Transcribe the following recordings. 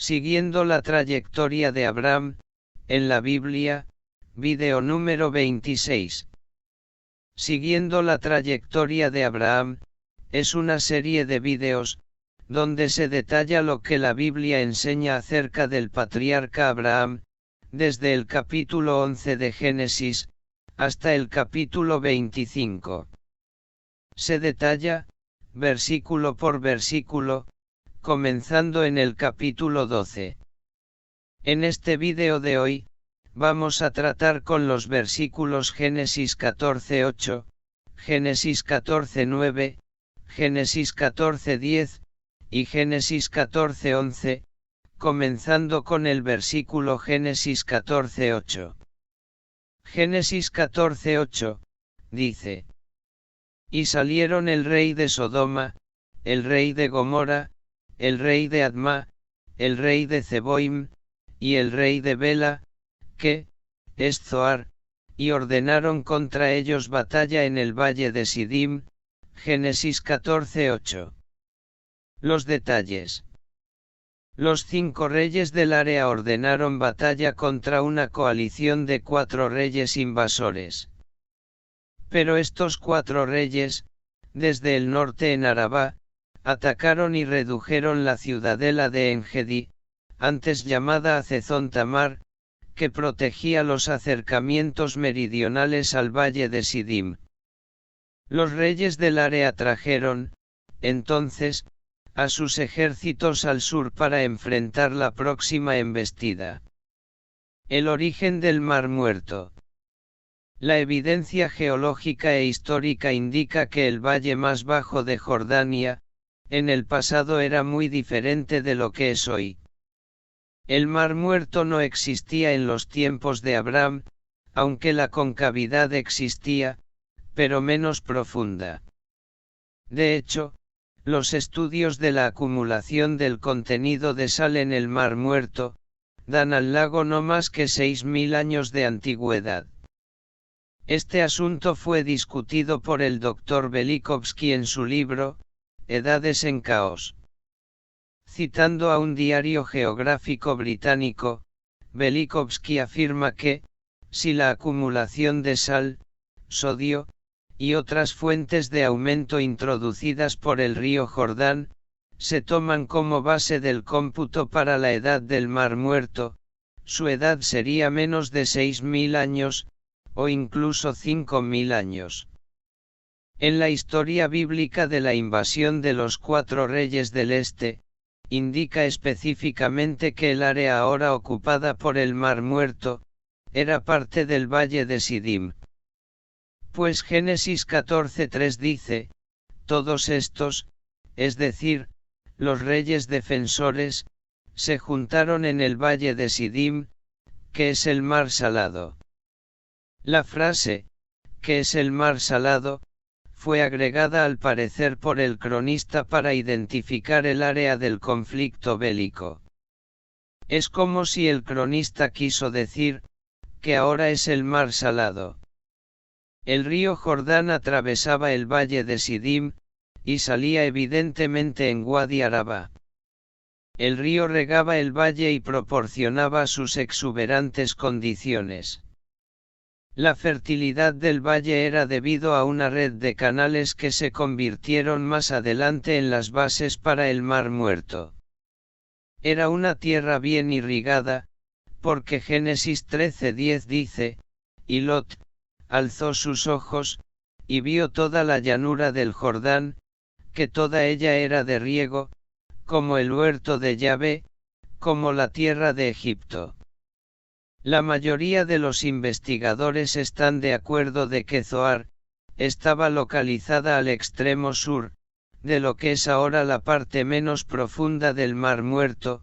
Siguiendo la trayectoria de Abraham, en la Biblia, vídeo número 26. Siguiendo la trayectoria de Abraham, es una serie de vídeos, donde se detalla lo que la Biblia enseña acerca del patriarca Abraham, desde el capítulo 11 de Génesis, hasta el capítulo 25. Se detalla, versículo por versículo, comenzando en el capítulo 12. En este vídeo de hoy, vamos a tratar con los versículos Génesis 14:8, Génesis 14:9, Génesis 14:10, y Génesis 14:11, comenzando con el versículo Génesis 14:8. Génesis 14:8, dice: Y salieron el rey de Sodoma, el rey de Gomorra, el rey de Adma, el rey de Zeboim, y el rey de Bela, que es Zoar, y ordenaron contra ellos batalla en el valle de Sidim. Génesis 14:8. Los detalles. Los 5 reyes del área ordenaron batalla contra una coalición de 4 reyes invasores. Pero estos 4 reyes, desde el norte en Arabá, atacaron y redujeron la ciudadela de Engedi, antes llamada Hazezón Tamar, que protegía los acercamientos meridionales al valle de Sidim. Los reyes del área trajeron, entonces, a sus ejércitos al sur para enfrentar la próxima embestida. El origen del Mar Muerto. La evidencia geológica e histórica indica que el valle más bajo de Jordania, en el pasado era muy diferente de lo que es hoy. El Mar Muerto no existía en los tiempos de Abraham, aunque la concavidad existía, pero menos profunda. De hecho, los estudios de la acumulación del contenido de sal en el Mar Muerto, dan al lago no más que 6.000 años de antigüedad. Este asunto fue discutido por el Dr. Velikovsky en su libro, Edades en Caos. Citando a un diario geográfico británico, Velikovsky afirma que, si la acumulación de sal, sodio, y otras fuentes de aumento introducidas por el río Jordán, se toman como base del cómputo para la edad del Mar Muerto, su edad sería menos de 6.000 años, o incluso 5.000 años. En la historia bíblica de la invasión de los 4 reyes del este, indica específicamente que el área ahora ocupada por el Mar Muerto, era parte del valle de Sidim. Pues Génesis 14:3 dice, todos estos, es decir, los reyes defensores, se juntaron en el valle de Sidim, que es el mar salado. La frase, que es el mar salado, fue agregada al parecer por el cronista para identificar el área del conflicto bélico. Es como si el cronista quiso decir, que ahora es el mar salado. El río Jordán atravesaba el valle de Sidim, y salía evidentemente en Wadi Araba. El río regaba el valle y proporcionaba sus exuberantes condiciones. La fertilidad del valle era debido a una red de canales que se convirtieron más adelante en las bases para el Mar Muerto. Era una tierra bien irrigada, porque Génesis 13:10 dice, y Lot, alzó sus ojos, y vio toda la llanura del Jordán, que toda ella era de riego, como el huerto de Yahvé, como la tierra de Egipto. La mayoría de los investigadores están de acuerdo de que Zoar, estaba localizada al extremo sur, de lo que es ahora la parte menos profunda del Mar Muerto,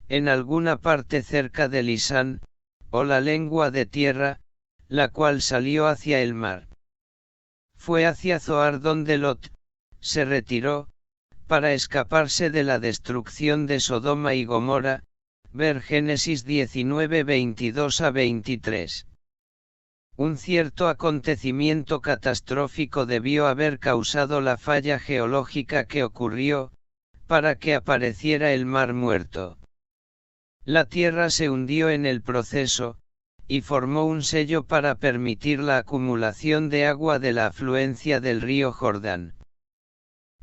en alguna parte cerca de Lisán, o la lengua de tierra, la cual salió hacia el mar. Fue hacia Zoar donde Lot se retiró, para escaparse de la destrucción de Sodoma y Gomorra, ver Génesis 19:22-23. Un cierto acontecimiento catastrófico debió haber causado la falla geológica que ocurrió, para que apareciera el Mar Muerto. La tierra se hundió en el proceso, y formó un sello para permitir la acumulación de agua de la afluencia del río Jordán.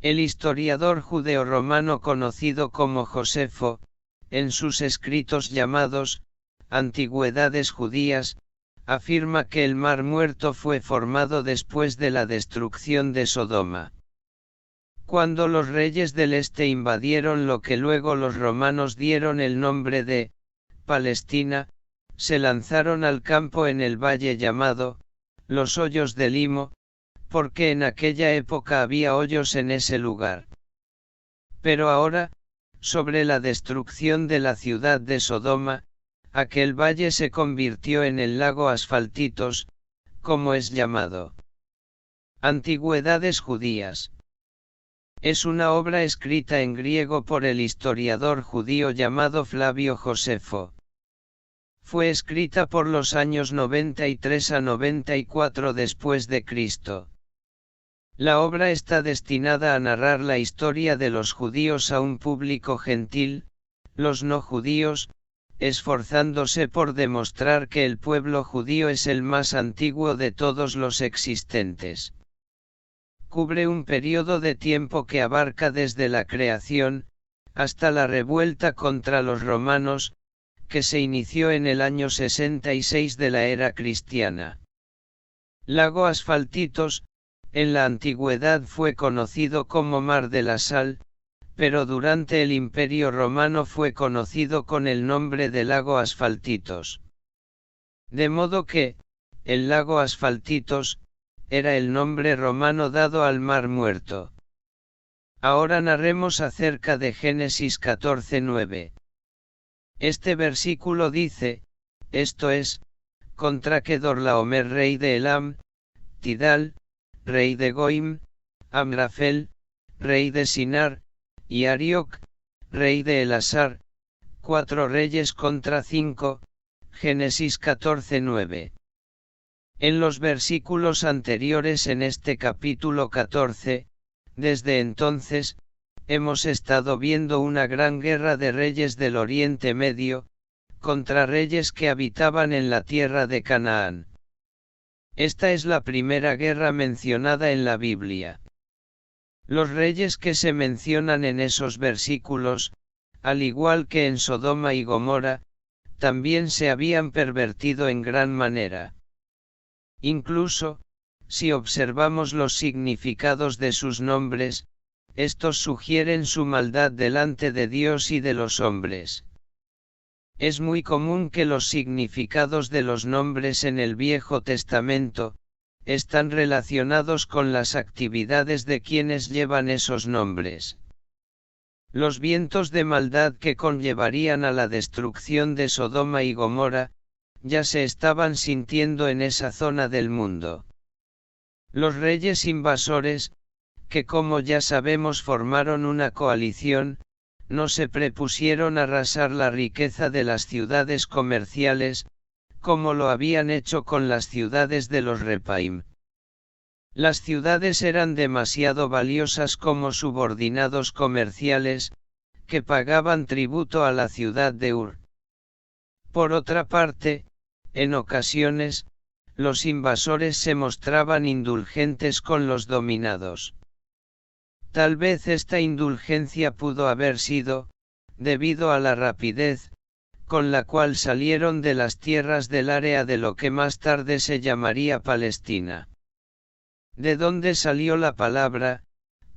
El historiador judeo-romano conocido como Josefo, en sus escritos llamados Antigüedades Judías, afirma que el Mar Muerto fue formado después de la destrucción de Sodoma. Cuando los reyes del este invadieron lo que luego los romanos dieron el nombre de Palestina, se lanzaron al campo en el valle llamado los Hoyos de Limo, porque en aquella época había hoyos en ese lugar. Pero ahora, sobre la destrucción de la ciudad de Sodoma, aquel valle se convirtió en el lago Asfaltitos, como es llamado. Antigüedades Judías. Es una obra escrita en griego por el historiador judío llamado Flavio Josefo. Fue escrita por los años 93 a 94 después de Cristo. La obra está destinada a narrar la historia de los judíos a un público gentil, los no judíos, esforzándose por demostrar que el pueblo judío es el más antiguo de todos los existentes. Cubre un periodo de tiempo que abarca desde la creación, hasta la revuelta contra los romanos, que se inició en el año 66 de la era cristiana. Lago Asfaltitos, en la antigüedad fue conocido como Mar de la Sal, pero durante el Imperio Romano fue conocido con el nombre de Lago Asfaltitos. De modo que, el lago Asfaltitos, era el nombre romano dado al Mar Muerto. Ahora narremos acerca de Génesis 14:9. Este versículo dice, esto es, contra Kedorlaomer rey de Elam, Tidal, rey de Goim, Amrafel, rey de Sinar, y Arioc, rey de Elasar, 4 reyes contra 5, Génesis 14:9. En los versículos anteriores en este capítulo 14, desde entonces, hemos estado viendo una gran guerra de reyes del Oriente Medio, contra reyes que habitaban en la tierra de Canaán. Esta es la primera guerra mencionada en la Biblia. Los reyes que se mencionan en esos versículos, al igual que en Sodoma y Gomorra, también se habían pervertido en gran manera. Incluso, si observamos los significados de sus nombres, estos sugieren su maldad delante de Dios y de los hombres. Es muy común que los significados de los nombres en el Viejo Testamento, están relacionados con las actividades de quienes llevan esos nombres. Los vientos de maldad que conllevarían a la destrucción de Sodoma y Gomorra, ya se estaban sintiendo en esa zona del mundo. Los reyes invasores, que como ya sabemos formaron una coalición, no se prepusieron a arrasar la riqueza de las ciudades comerciales, como lo habían hecho con las ciudades de los Repaim. Las ciudades eran demasiado valiosas como subordinados comerciales, que pagaban tributo a la ciudad de Ur. Por otra parte, en ocasiones, los invasores se mostraban indulgentes con los dominados. Tal vez esta indulgencia pudo haber sido, debido a la rapidez, con la cual salieron de las tierras del área de lo que más tarde se llamaría Palestina. ¿De dónde salió la palabra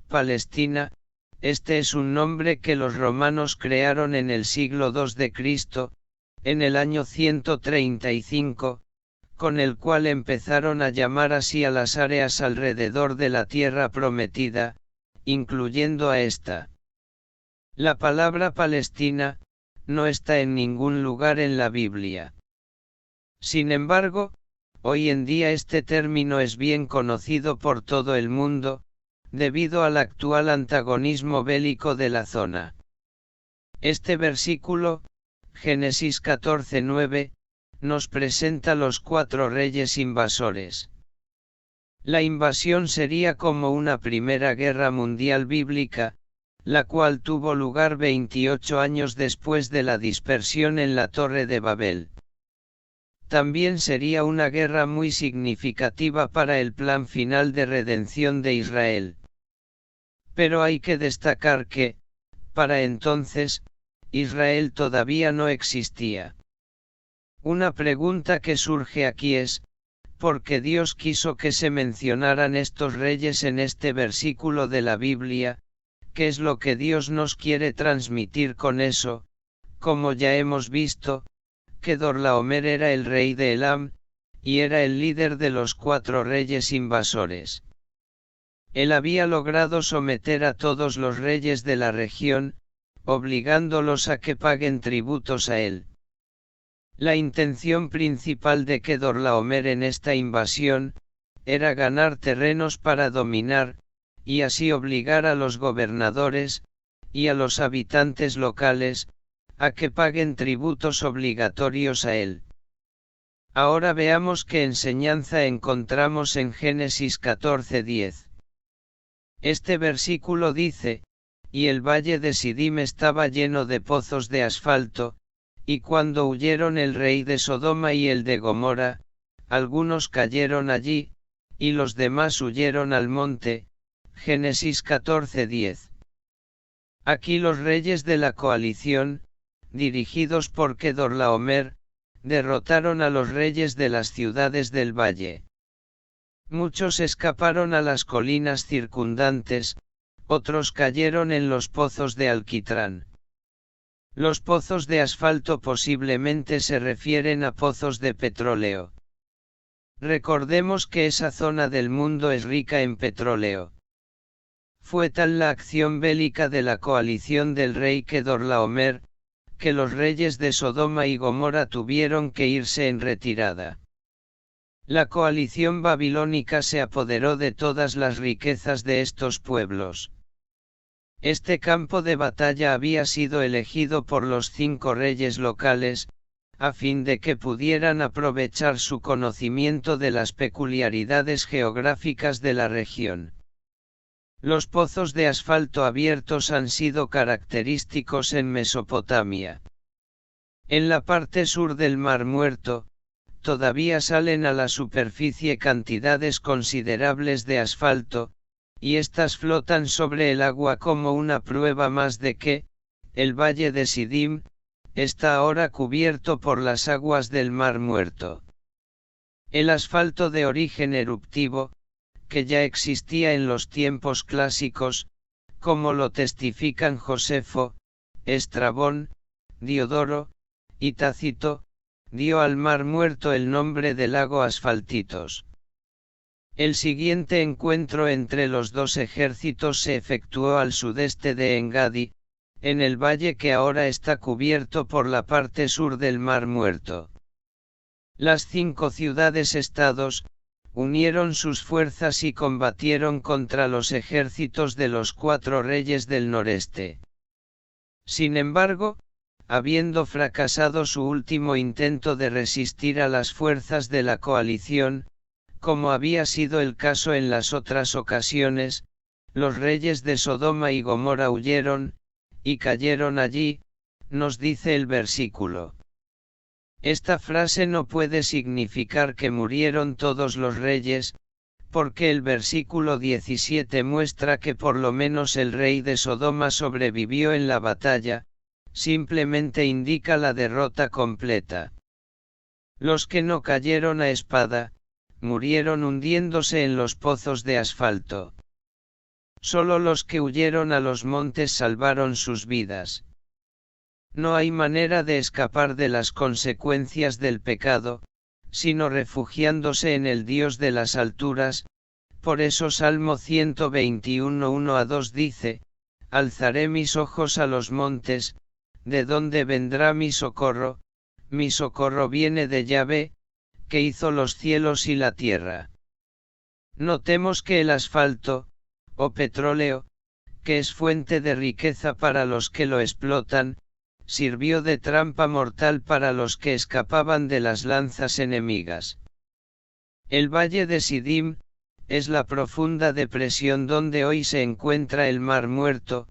Palestina? Este es un nombre que los romanos crearon en el siglo II de Cristo, en el año 135, con el cual empezaron a llamar así a las áreas alrededor de la tierra prometida, incluyendo a esta. La palabra Palestina, no está en ningún lugar en la Biblia. Sin embargo, hoy en día este término es bien conocido por todo el mundo, debido al actual antagonismo bélico de la zona. Este versículo, Génesis 14:9, nos presenta los 4 reyes invasores. La invasión sería como una primera guerra mundial bíblica, la cual tuvo lugar 28 años después de la dispersión en la Torre de Babel. También sería una guerra muy significativa para el plan final de redención de Israel. Pero hay que destacar que, para entonces, Israel todavía no existía. Una pregunta que surge aquí es, ¿por qué Dios quiso que se mencionaran estos reyes en este versículo de la Biblia? ¿Qué es lo que Dios nos quiere transmitir con eso? Como ya hemos visto, Kedorlaomer era el rey de Elam, y era el líder de los 4 reyes invasores. Él había logrado someter a todos los reyes de la región, obligándolos a que paguen tributos a él. La intención principal de Kedorlaomer en esta invasión, era ganar terrenos para dominar, y así obligar a los gobernadores, y a los habitantes locales, a que paguen tributos obligatorios a él. Ahora veamos qué enseñanza encontramos en Génesis 14:10. Este versículo dice, y el valle de Sidim estaba lleno de pozos de asfalto, y cuando huyeron el rey de Sodoma y el de Gomorra, algunos cayeron allí, y los demás huyeron al monte. Génesis 14:10. Aquí los reyes de la coalición, dirigidos por Kedorlaomer, derrotaron a los reyes de las ciudades del valle. Muchos escaparon a las colinas circundantes, otros cayeron en los pozos de alquitrán. Los pozos de asfalto posiblemente se refieren a pozos de petróleo. Recordemos que esa zona del mundo es rica en petróleo. Fue tal la acción bélica de la coalición del rey Kedorlaomer, que los reyes de Sodoma y Gomorra tuvieron que irse en retirada. La coalición babilónica se apoderó de todas las riquezas de estos pueblos. Este campo de batalla había sido elegido por los 5 reyes locales, a fin de que pudieran aprovechar su conocimiento de las peculiaridades geográficas de la región. Los pozos de asfalto abiertos han sido característicos en Mesopotamia. En la parte sur del Mar Muerto, todavía salen a la superficie cantidades considerables de asfalto, y estas flotan sobre el agua como una prueba más de que, el valle de Sidim, está ahora cubierto por las aguas del Mar Muerto. El asfalto de origen eruptivo, que ya existía en los tiempos clásicos, como lo testifican Josefo, Estrabón, Diodoro, y Tácito, dio al Mar Muerto el nombre de lago Asfaltitos. El siguiente encuentro entre los 2 ejércitos se efectuó al sudeste de Engadi, en el valle que ahora está cubierto por la parte sur del Mar Muerto. Las 5 ciudades-estados, unieron sus fuerzas y combatieron contra los ejércitos de los 4 reyes del noreste. Sin embargo, habiendo fracasado su último intento de resistir a las fuerzas de la coalición, como había sido el caso en las otras ocasiones, los reyes de Sodoma y Gomorra huyeron, y cayeron allí, nos dice el versículo. Esta frase no puede significar que murieron todos los reyes, porque el versículo 17 muestra que por lo menos el rey de Sodoma sobrevivió en la batalla, simplemente indica la derrota completa. Los que no cayeron a espada, murieron hundiéndose en los pozos de asfalto. Solo los que huyeron a los montes salvaron sus vidas. No hay manera de escapar de las consecuencias del pecado, sino refugiándose en el Dios de las alturas. Por eso Salmo 121, 1-2 dice, alzaré mis ojos a los montes, ¿de dónde vendrá mi socorro? Mi socorro viene de Yahvé, que hizo los cielos y la tierra. Notemos que el asfalto, o petróleo, que es fuente de riqueza para los que lo explotan, sirvió de trampa mortal para los que escapaban de las lanzas enemigas. El valle de Sidim, es la profunda depresión donde hoy se encuentra el Mar Muerto,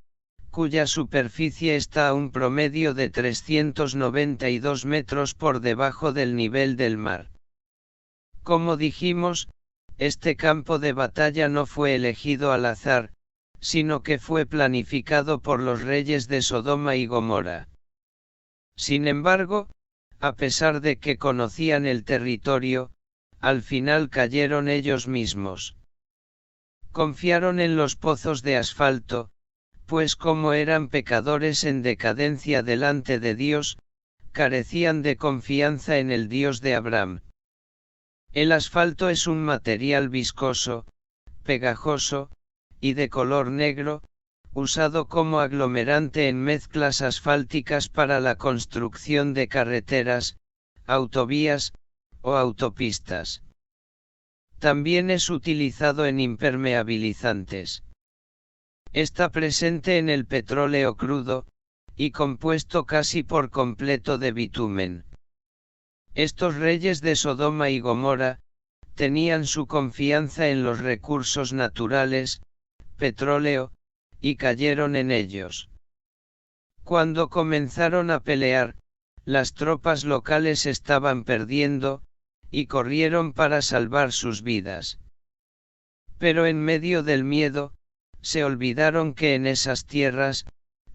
cuya superficie está a un promedio de 392 metros por debajo del nivel del mar. Como dijimos, este campo de batalla no fue elegido al azar, sino que fue planificado por los reyes de Sodoma y Gomorra. Sin embargo, a pesar de que conocían el territorio, al final cayeron ellos mismos. Confiaron en los pozos de asfalto, pues como eran pecadores en decadencia delante de Dios, carecían de confianza en el Dios de Abraham. El asfalto es un material viscoso, pegajoso, y de color negro, usado como aglomerante en mezclas asfálticas para la construcción de carreteras, autovías, o autopistas. También es utilizado en impermeabilizantes. Está presente en el petróleo crudo, y compuesto casi por completo de bitumen. Estos reyes de Sodoma y Gomorra, tenían su confianza en los recursos naturales, petróleo, y cayeron en ellos. Cuando comenzaron a pelear, las tropas locales estaban perdiendo, y corrieron para salvar sus vidas. Pero en medio del miedo, se olvidaron que en esas tierras,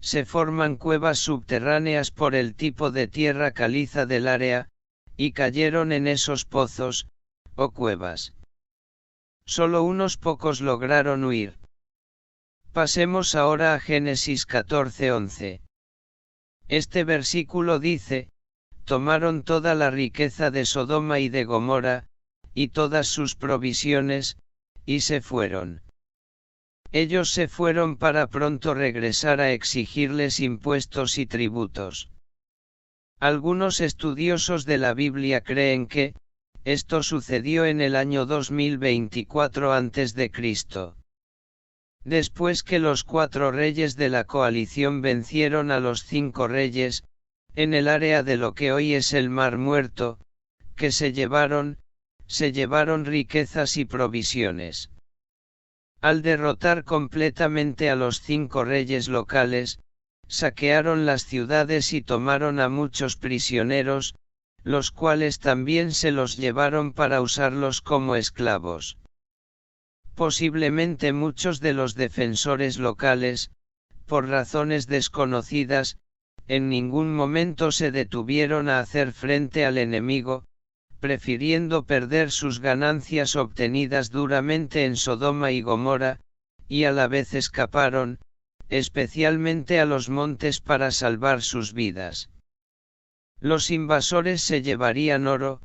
se forman cuevas subterráneas por el tipo de tierra caliza del área, y cayeron en esos pozos, o cuevas. Solo unos pocos lograron huir. Pasemos ahora a Génesis 14:11. Este versículo dice: tomaron toda la riqueza de Sodoma y de Gomorra, y todas sus provisiones, y se fueron. Ellos se fueron para pronto regresar a exigirles impuestos y tributos. Algunos estudiosos de la Biblia creen que, esto sucedió en el año 2024 a.C. Después que los 4 reyes de la coalición vencieron a los 5 reyes, en el área de lo que hoy es el Mar Muerto, que se llevaron riquezas y provisiones. Al derrotar completamente a los 5 reyes locales, saquearon las ciudades y tomaron a muchos prisioneros, los cuales también se los llevaron para usarlos como esclavos. Posiblemente muchos de los defensores locales, por razones desconocidas, en ningún momento se detuvieron a hacer frente al enemigo, prefiriendo perder sus ganancias obtenidas duramente en Sodoma y Gomorra, y a la vez escaparon, especialmente a los montes para salvar sus vidas. Los invasores se llevarían oro,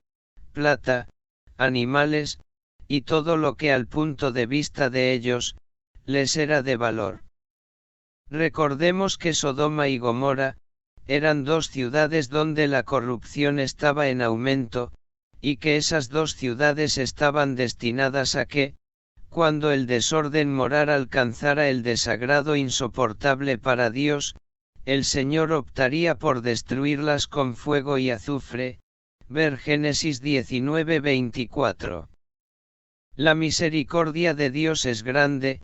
plata, animales, y todo lo que al punto de vista de ellos, les era de valor. Recordemos que Sodoma y Gomorra, eran 2 ciudades donde la corrupción estaba en aumento, y que esas 2 ciudades estaban destinadas a que, cuando el desorden moral alcanzara el desagrado insoportable para Dios, el Señor optaría por destruirlas con fuego y azufre. Ver Génesis 19:24. La misericordia de Dios es grande,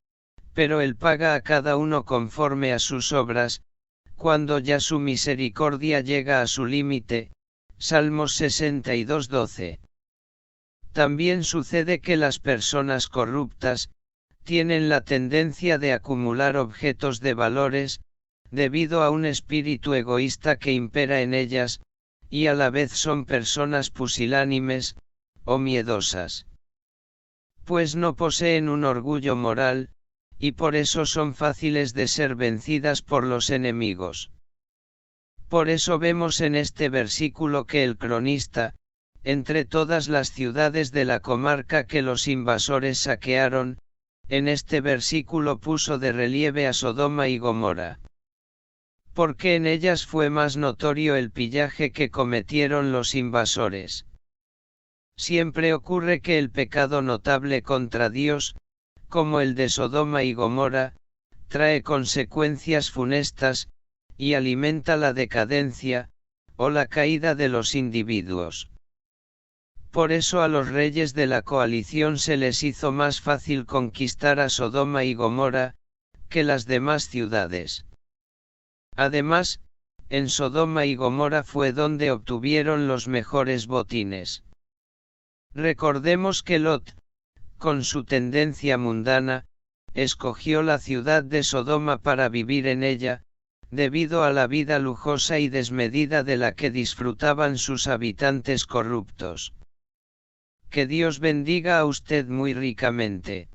pero Él paga a cada uno conforme a sus obras, cuando ya su misericordia llega a su límite. Salmos 62:12. También sucede que las personas corruptas, tienen la tendencia de acumular objetos de valores, debido a un espíritu egoísta que impera en ellas, y a la vez son personas pusilánimes, o miedosas. Pues no poseen un orgullo moral, y por eso son fáciles de ser vencidas por los enemigos. Por eso vemos en este versículo que el cronista, entre todas las ciudades de la comarca que los invasores saquearon, en este versículo puso de relieve a Sodoma y Gomorra. Porque en ellas fue más notorio el pillaje que cometieron los invasores. Siempre ocurre que el pecado notable contra Dios, como el de Sodoma y Gomorra, trae consecuencias funestas, y alimenta la decadencia, o la caída de los individuos. Por eso a los reyes de la coalición se les hizo más fácil conquistar a Sodoma y Gomorra, que las demás ciudades. Además, en Sodoma y Gomorra fue donde obtuvieron los mejores botines. Recordemos que Lot, con su tendencia mundana, escogió la ciudad de Sodoma para vivir en ella, debido a la vida lujosa y desmedida de la que disfrutaban sus habitantes corruptos. Que Dios bendiga a usted muy ricamente.